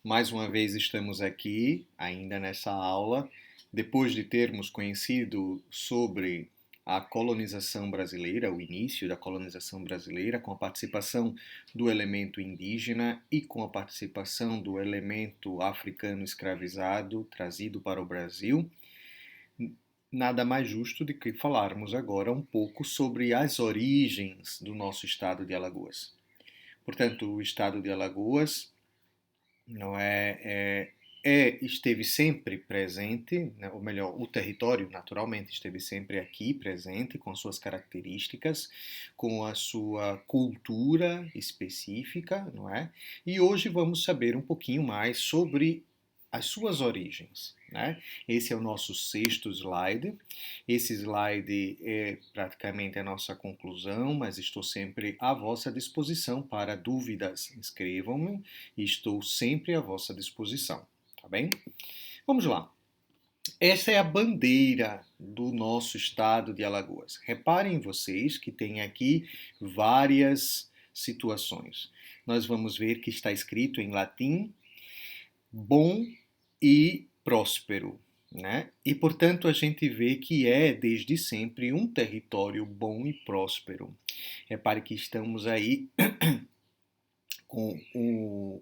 Mais uma vez estamos aqui, ainda nessa aula, depois de termos conhecido sobre a colonização brasileira, o início da colonização brasileira, com a participação do elemento indígena e com a participação do elemento africano escravizado trazido para o Brasil. Nada mais justo do que falarmos agora um pouco sobre as origens do nosso estado de Alagoas. Portanto, o estado de Alagoas não esteve sempre presente, né, ou melhor, o território naturalmente esteve sempre aqui presente, com suas características, com a sua cultura específica, não é? E hoje vamos saber um pouquinho mais sobre as suas origens, né? Esse é o nosso sexto slide. Esse slide é praticamente a nossa conclusão, mas estou sempre à vossa disposição para dúvidas. Inscrevam-me e estou sempre à vossa disposição, tá bem? Vamos lá. Essa é a bandeira do nosso estado de Alagoas. Reparem vocês que tem aqui várias situações. Nós vamos ver que está escrito em latim bom e próspero, né? E, portanto, a gente vê que é, desde sempre, um território bom e próspero. Repare que estamos aí com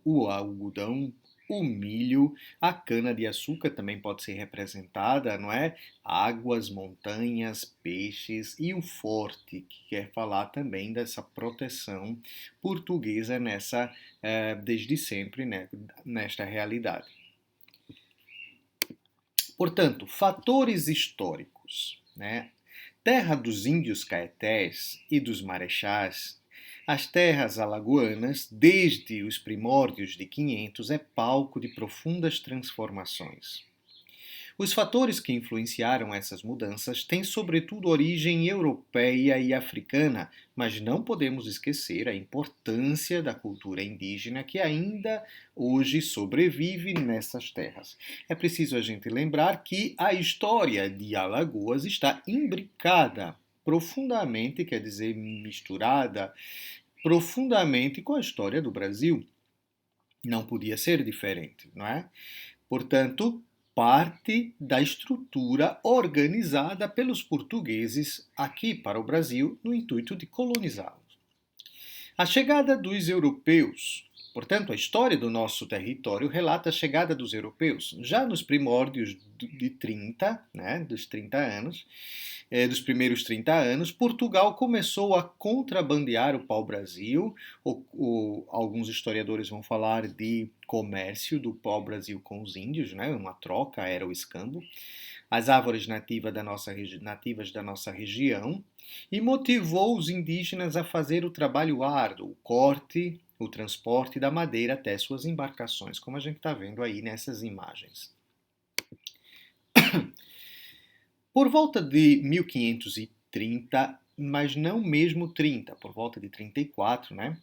o algodão, o milho, a cana-de-açúcar também pode ser representada, não é? Águas, montanhas, peixes e o forte, que quer falar também dessa proteção portuguesa desde sempre, né, nesta realidade. Portanto, fatores históricos, né? Terra dos índios caetés e dos marechás, as terras alagoanas, desde os primórdios de 500, é palco de profundas transformações. Os fatores que influenciaram essas mudanças têm sobretudo origem europeia e africana, mas não podemos esquecer a importância da cultura indígena que ainda hoje sobrevive nessas terras. É preciso a gente lembrar que a história de Alagoas está imbricada profundamente, quer dizer, misturada profundamente com a história do Brasil. Não podia ser diferente, não é? Portanto, parte da estrutura organizada pelos portugueses aqui para o Brasil no intuito de colonizá-los. A chegada dos europeus. Portanto, a história do nosso território relata a chegada dos europeus. Já nos primórdios de 30, né, dos 30 anos, dos primeiros 30 anos, Portugal começou a contrabandear o pau-brasil. Alguns historiadores vão falar de comércio do pau-brasil com os índios, né, uma troca, era o escambo. As árvores nativas da nossa região, e motivou os indígenas a fazer o trabalho árduo, o corte, o transporte da madeira até suas embarcações, como a gente está vendo aí nessas imagens. Por volta de 1530, mas não mesmo 30, por volta de 34, né?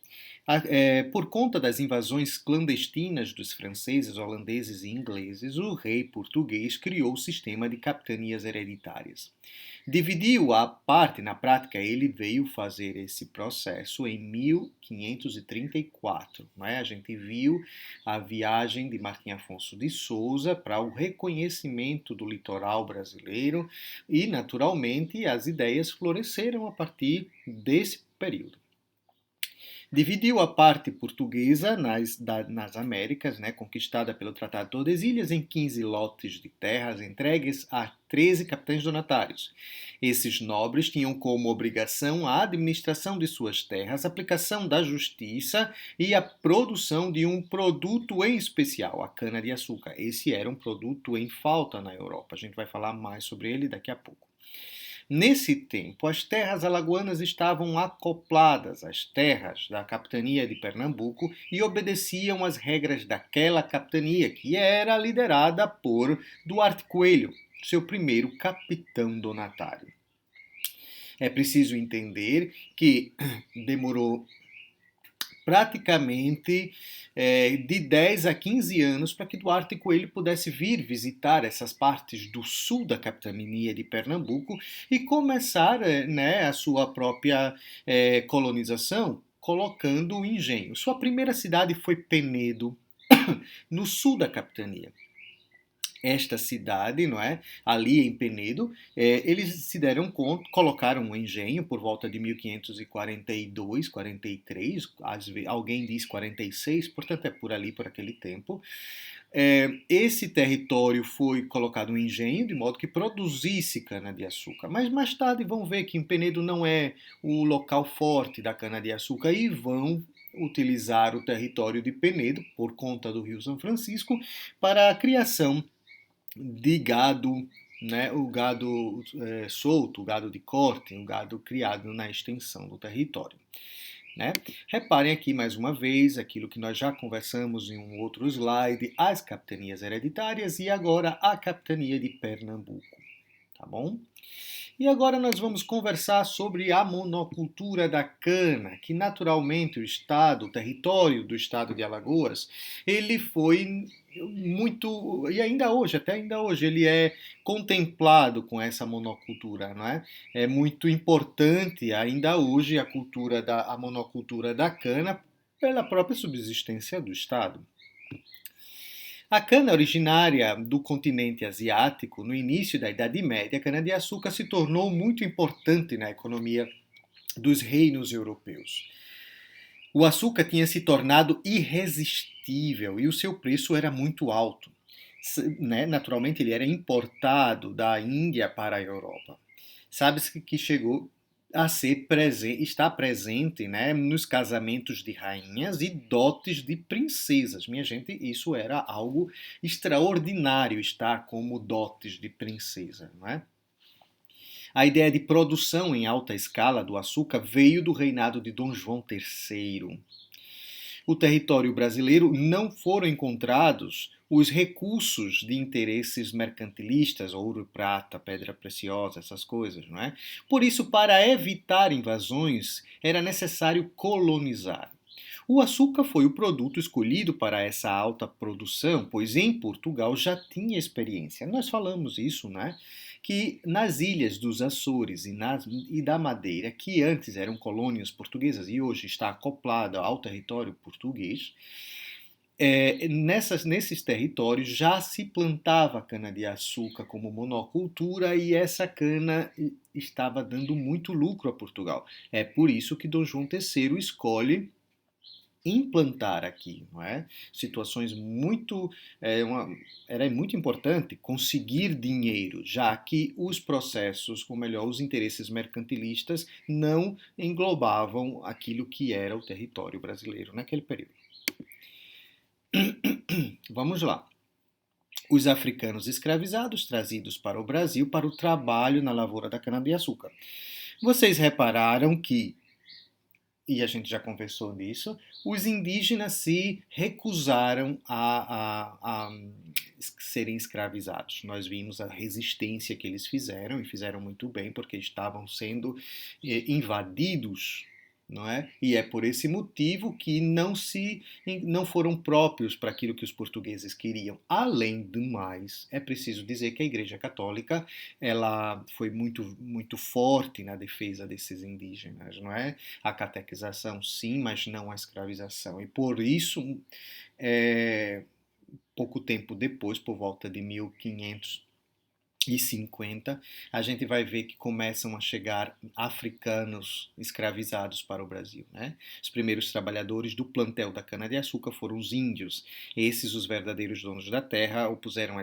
Por conta das invasões clandestinas dos franceses, holandeses e ingleses, o rei português criou o sistema de capitanias hereditárias. Dividiu a parte, na prática, ele veio fazer esse processo em 1534. Né? A gente viu a viagem de Martim Afonso de Souza para o reconhecimento do litoral brasileiro e, naturalmente, as ideias floresceram a partir desse período. Dividiu a parte portuguesa nas Américas, né, conquistada pelo Tratado de Tordesilhas, em 15 lotes de terras entregues a 13 capitães donatários. Esses nobres tinham como obrigação a administração de suas terras, a aplicação da justiça e a produção de um produto em especial, a cana-de-açúcar. Esse era um produto em falta na Europa. A gente vai falar mais sobre ele daqui a pouco. Nesse tempo, as terras alagoanas estavam acopladas às terras da capitania de Pernambuco e obedeciam às regras daquela capitania, que era liderada por Duarte Coelho, seu primeiro capitão donatário. É preciso entender que demorou praticamente de 10 a 15 anos para que Duarte Coelho pudesse vir visitar essas partes do sul da capitania de Pernambuco e começar a sua própria colonização, colocando o engenho. Sua primeira cidade foi Penedo, no sul da capitania. Esta cidade, não é? Ali em Penedo, eles se deram conta, colocaram um engenho por volta de 1542, 43, alguém diz 46, portanto é por ali, por aquele tempo. Esse território foi colocado um engenho de modo que produzisse cana-de-açúcar. Mas mais tarde vão ver que em Penedo não é o local forte da cana-de-açúcar e vão utilizar o território de Penedo, por conta do Rio São Francisco, para a criação de gado, né, o gado solto, o gado de corte, o gado criado na extensão do território. Né? Reparem aqui mais uma vez aquilo que nós já conversamos em um outro slide, as capitanias hereditárias e agora a capitania de Pernambuco, tá bom? E agora nós vamos conversar sobre a monocultura da cana, que naturalmente o território do estado de Alagoas, ele foi muito, e até ainda hoje, ele é contemplado com essa monocultura, não é? É muito importante ainda hoje a monocultura da cana pela própria subsistência do estado. A cana originária do continente asiático, no início da Idade Média, a cana-de-açúcar se tornou muito importante na economia dos reinos europeus. O açúcar tinha se tornado irresistível e o seu preço era muito alto. Naturalmente, ele era importado da Índia para a Europa. Sabe-se que chegou a está presente, né, nos casamentos de rainhas e dotes de princesas. Minha gente, isso era algo extraordinário, estar como dotes de princesa, não é? A ideia de produção em alta escala do açúcar veio do reinado de Dom João III. O território brasileiro não foram encontrados os recursos de interesses mercantilistas, ouro, prata, pedra preciosa, essas coisas, não é? Por isso, para evitar invasões, era necessário colonizar. O açúcar foi o produto escolhido para essa alta produção, pois em Portugal já tinha experiência. Nós falamos isso, né? Que nas ilhas dos Açores e da Madeira, que antes eram colônias portuguesas e hoje está acoplada ao território português, nesses territórios já se plantava cana-de-açúcar como monocultura e essa cana estava dando muito lucro a Portugal. É por isso que Dom João III escolhe implantar aqui, não é? Situações muito era muito importante conseguir dinheiro, já que os processos, ou melhor, os interesses mercantilistas não englobavam aquilo que era o território brasileiro naquele período. Vamos lá. Os africanos escravizados trazidos para o Brasil para o trabalho na lavoura da cana-de-açúcar. Vocês repararam que, e a gente já conversou disso, os indígenas se recusaram a serem escravizados. Nós vimos a resistência que eles fizeram, e fizeram muito bem, porque estavam sendo invadidos, não é? E é por esse motivo que não foram próprios para aquilo que os portugueses queriam. Além do mais, é preciso dizer que a Igreja Católica ela foi muito forte na defesa desses indígenas, não é? A catequização sim, mas não a escravização. E por isso, pouco tempo depois, por volta de 1550, a gente vai ver que começam a chegar africanos escravizados para o Brasil. Né? Os primeiros trabalhadores do plantel da cana-de-açúcar foram os índios. Esses, os verdadeiros donos da terra, opuseram à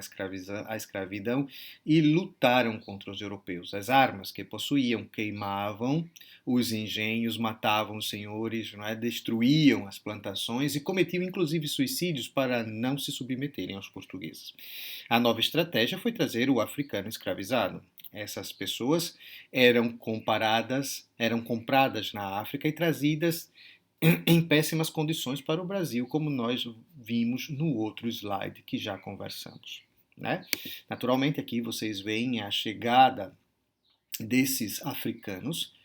escravidão e lutaram contra os europeus. As armas que possuíam queimavam os engenhos, matavam os senhores, não é? Destruíam as plantações e cometiam inclusive suicídios para não se submeterem aos portugueses. A nova estratégia foi trazer o africano escravizado. Essas pessoas eram compradas na África e trazidas em péssimas condições para o Brasil, como nós vimos no outro slide que já conversamos. Né? Naturalmente, aqui vocês veem a chegada desses africanos.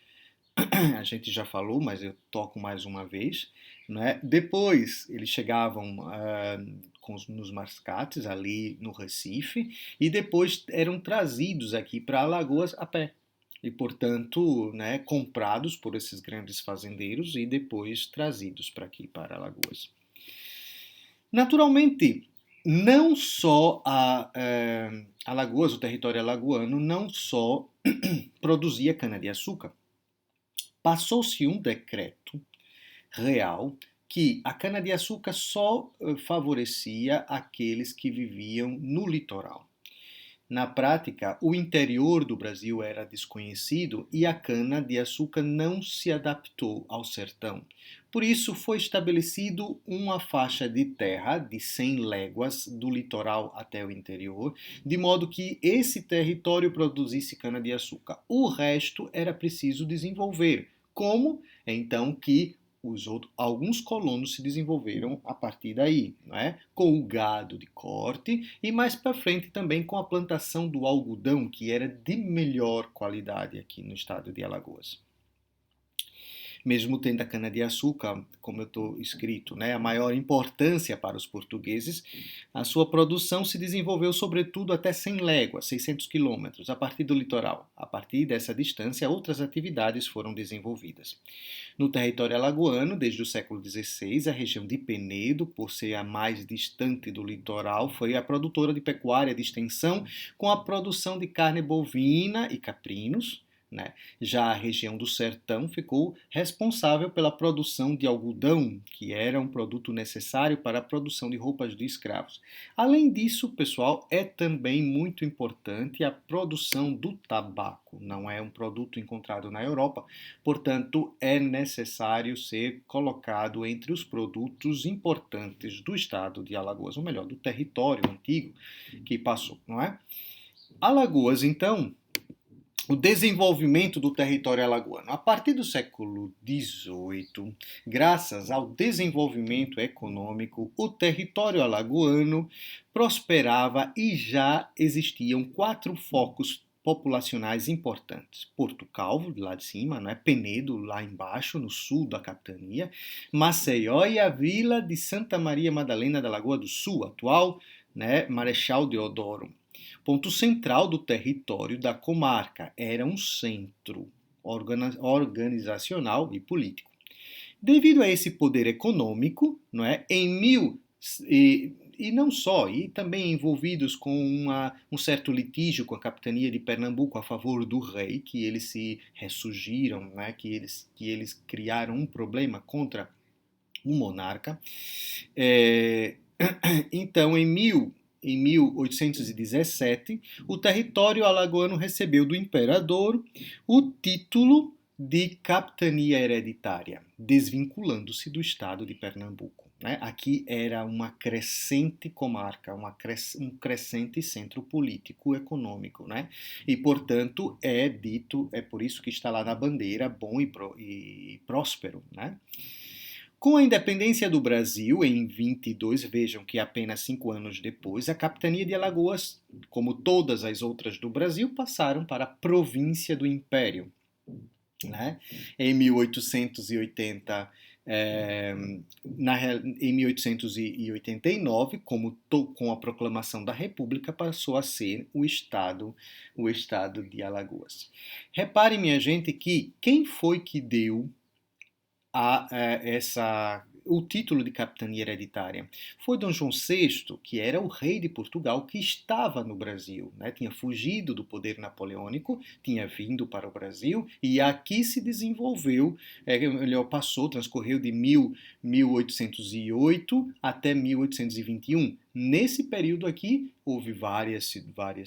A gente já falou, mas eu toco mais uma vez. Né? Depois eles chegavam nos mascates ali no Recife e depois eram trazidos aqui para Alagoas a pé e, portanto, né, comprados por esses grandes fazendeiros e depois trazidos para aqui para Alagoas. Naturalmente, não só Alagoas, o território alagoano, não só produzia cana-de-açúcar. Passou-se um decreto real que a cana-de-açúcar só favorecia aqueles que viviam no litoral. Na prática, o interior do Brasil era desconhecido e a cana-de-açúcar não se adaptou ao sertão. Por isso, foi estabelecido uma faixa de terra de 100 léguas do litoral até o interior, de modo que esse território produzisse cana-de-açúcar. O resto era preciso desenvolver. Como? Então que alguns colonos se desenvolveram a partir daí, não é? Com o gado de corte e mais para frente também com a plantação do algodão, que era de melhor qualidade aqui no estado de Alagoas. Mesmo tendo a cana-de-açúcar, como eu estou escrito, né, a maior importância para os portugueses, a sua produção se desenvolveu sobretudo até 100 léguas, 600 quilômetros, a partir do litoral. A partir dessa distância, outras atividades foram desenvolvidas. No território alagoano, desde o século XVI, a região de Penedo, por ser a mais distante do litoral, foi a produtora de pecuária de extensão, com a produção de carne bovina e caprinos. Né? Já a região do sertão ficou responsável pela produção de algodão, que era um produto necessário para a produção de roupas de escravos. Além disso, pessoal, é também muito importante a produção do tabaco. Não é um produto encontrado na Europa, portanto, é necessário ser colocado entre os produtos importantes do estado de Alagoas, ou melhor, do território antigo que passou, não é? Alagoas, então, o desenvolvimento do território alagoano. A partir do século XVIII, graças ao desenvolvimento econômico, o território alagoano prosperava e já existiam 4 focos populacionais importantes. Porto Calvo, lá de cima, não é? Penedo, lá embaixo, no sul da capitania, Maceió e a vila de Santa Maria Madalena da Lagoa do Sul, atual, né, Marechal Deodoro. Ponto central do território da comarca, era um centro organizacional e político. Devido a esse poder econômico, não é, e não só, e também envolvidos com um certo litígio com a capitania de Pernambuco a favor do rei, que eles se ressurgiram, né, que eles criaram um problema contra o monarca. Então, em 1817, o território alagoano recebeu do imperador o título de capitania hereditária, desvinculando-se do estado de Pernambuco. Né? Aqui era uma crescente comarca, um crescente centro político econômico, né? E portanto é por isso que está lá na bandeira, bom e próspero, né? Com a independência do Brasil, em 22, vejam que apenas 5 anos depois, a capitania de Alagoas, como todas as outras do Brasil, passaram para a província do Império. Né? Em 1880, em 1889, com a proclamação da República, passou a ser o estado de Alagoas. Repare, minha gente, que quem foi que deu o título de capitania hereditária? Foi Dom João VI, que era o rei de Portugal, que estava no Brasil, né? Tinha fugido do poder napoleônico, tinha vindo para o Brasil e aqui se desenvolveu, ele transcorreu de 1808 até 1821. Nesse período aqui, houve várias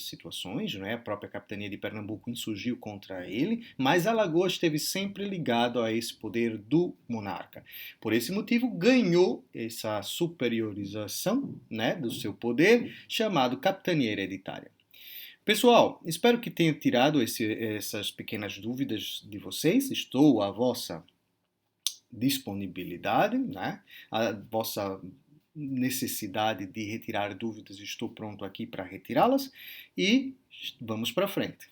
situações, né? A própria capitania de Pernambuco insurgiu contra ele, mas Alagoas esteve sempre ligado a esse poder do monarca. Por esse motivo, ganhou essa superiorização, né, do seu poder, chamado capitania hereditária. Pessoal, espero que tenha tirado essas pequenas dúvidas de vocês. Estou à vossa disponibilidade, né? A vossa necessidade de retirar dúvidas, estou pronto aqui para retirá-las e vamos para frente.